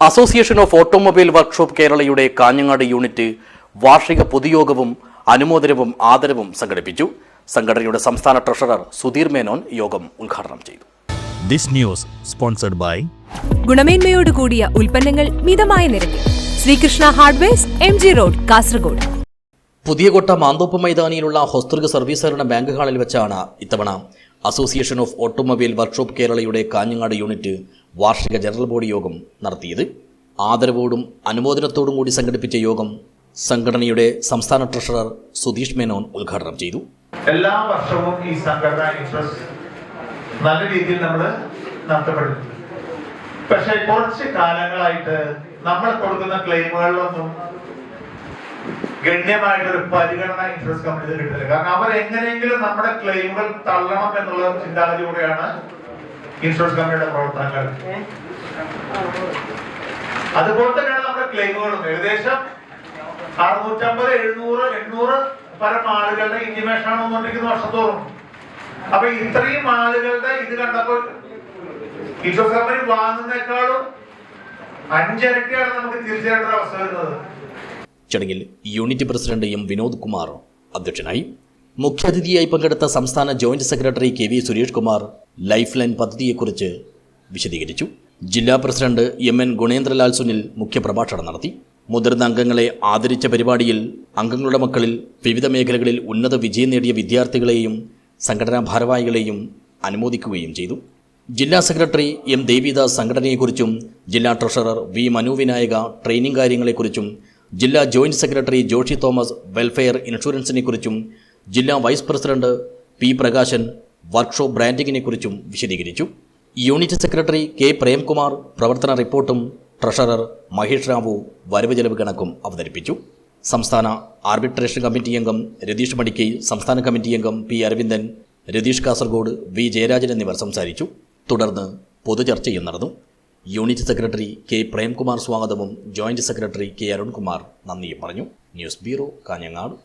Association of automobile workshop കേരളയുടെ Kanhangad unit വാർഷിക പൊതുയോഗവും അനുമോദനവും ആദരവും സംഘടിപ്പിച്ചു. സംഘടനയുടെ സംസ്ഥാന ട്രഷറർ സുധീർ മേനോൻ യോഗം ഉദ്ഘാടനം ചെയ്തു. ദിസ് ന്യൂസ് സ്പോൺസർഡ് ബൈ ഗുണമേന്മയോട് കൂടിയ ഉൽപ്പന്നങ്ങൾ മിതമായ നിരക്കിൽ Sreekrishna hardwares, MG road, Kasaragod. Puthiyakotta Manthoppu മൈതാനിയിലുള്ള ഹോസ്തൃക സർവീസ് സഹകരണ ബാങ്ക് ഹാളിൽ വെച്ചാണ് ഇത്തവണ അസോസിയേഷൻ ഓഫ് ഓട്ടോമൊബൈൽ വർക്ക്ഷോപ്പ് കേരളയുടെ കാഞ്ഞങ്ങാട് യൂണിറ്റ് വാർഷിക ജനറൽ ബോഡി യോഗം നടത്തിയത്. ആദരവോടും അനുമോദനത്തോടും കൂടി സംഘടിപ്പിച്ച യോഗം സംഘടനയുടെ സംസ്ഥാന ട്രഷറർ സുധീഷ് മേനോൻ ഉദ്ഘാടനം ചെയ്തു. എല്ലാ വർഷവും ഈ സംഘടന ഇൻട്രസ്റ്റ് നല്ല രീതിയിൽ നമ്മൾ നടത്തപ്പെടുന്നു. പക്ഷെ കുറച്ച് കാലങ്ങളായിട്ട് നമ്മൾ കൊടുക്കുന്ന ക്ലെയിമുകളിലൊന്നും ഗണ്യമായിട്ടൊരു പരിഗണന ഇൻഷുറൻസ് കമ്പനി കിട്ടില്ല. കാരണം അവർ എങ്ങനെയെങ്കിലും നമ്മുടെ ക്ലെയിമുകൾ തള്ളണം എന്നുള്ള ചിന്താഗതിയോടെയാണ് ഇൻഷുറൻസ് കമ്പനിയുടെ പ്രവർത്തനങ്ങൾ. അതുപോലെ തന്നെയാണ് നമ്മുടെ ക്ലെയിമുകളും. ഏകദേശം 650, 700, 800 പരം ആളുകളുടെ ഇന്റിമേഷൻ ആണ് വന്നുകൊണ്ടിരിക്കുന്ന വർഷത്തോറും. അപ്പൊ ഇത്രയും ആളുകളുടെ ഇത് കണ്ടപ്പോൾ ഇൻഷുറൻസ് കമ്പനി വാങ്ങുന്നേക്കാളും 5 ഇരട്ടിയാണ് നമുക്ക് തിരിച്ചറിയേണ്ട അവസ്ഥ വരുന്നത്. ചടങ്ങിൽ unit president M Vinod Kumar അധ്യക്ഷനായി. മുഖ്യാതിഥിയായി പങ്കെടുത്ത സംസ്ഥാന joint secretary KV Suresh Kumar life line പദ്ധതിയെക്കുറിച്ച് വിശദീകരിച്ചു. ജില്ലാ പ്രസിഡന്റ് MN ഗുണേന്ദ്രലാൽ സുനിൽ മുഖ്യപ്രഭാഷണം നടത്തി. മുതിർന്ന അംഗങ്ങളെ ആദരിച്ച പരിപാടിയിൽ അംഗങ്ങളുടെ മക്കളിൽ വിവിധ മേഖലകളിൽ ഉന്നത വിജയം നേടിയ വിദ്യാർത്ഥികളെയും സംഘടനാ ഭാരവാഹികളെയും അനുമോദിക്കുകയും ചെയ്തു. ജില്ലാ സെക്രട്ടറി M ദേവിദാസ് സംഘടനയെക്കുറിച്ചും ജില്ലാ ട്രഷറർ V മനുവിനായക ട്രെയിനിങ് കാര്യങ്ങളെക്കുറിച്ചും ജില്ലാ joint secretary Joshi Thomas welfare ഇൻഷുറൻസിനെക്കുറിച്ചും ജില്ലാ vice president P Prakashan workshop ബ്രാൻഡിങ്ങിനെക്കുറിച്ചും വിശദീകരിച്ചു. യൂണിറ്റ് സെക്രട്ടറി K പ്രേംകുമാർ പ്രവർത്തന റിപ്പോർട്ടും ട്രഷറർ മഹേഷ് റാവു വരവ് ചെലവ് കണക്കും അവതരിപ്പിച്ചു. സംസ്ഥാന ആർബിട്രേഷൻ കമ്മിറ്റി അംഗം രതീഷ് മടിക്കൈ, സംസ്ഥാന കമ്മിറ്റി അംഗം P അരവിന്ദൻ, രതീഷ് കാസർഗോഡ്, V ജയരാജൻ എന്നിവർ സംസാരിച്ചു. തുടർന്ന് പൊതുചർച്ചയും നടന്നു. യൂണിറ്റ് സെക്രട്ടറി K പ്രേംകുമാർ സ്വാഗതവും ജോയിന്റ് സെക്രട്ടറി K അരുൺകുമാർ നന്ദിയും പറഞ്ഞു. News bureau, Kanhangad.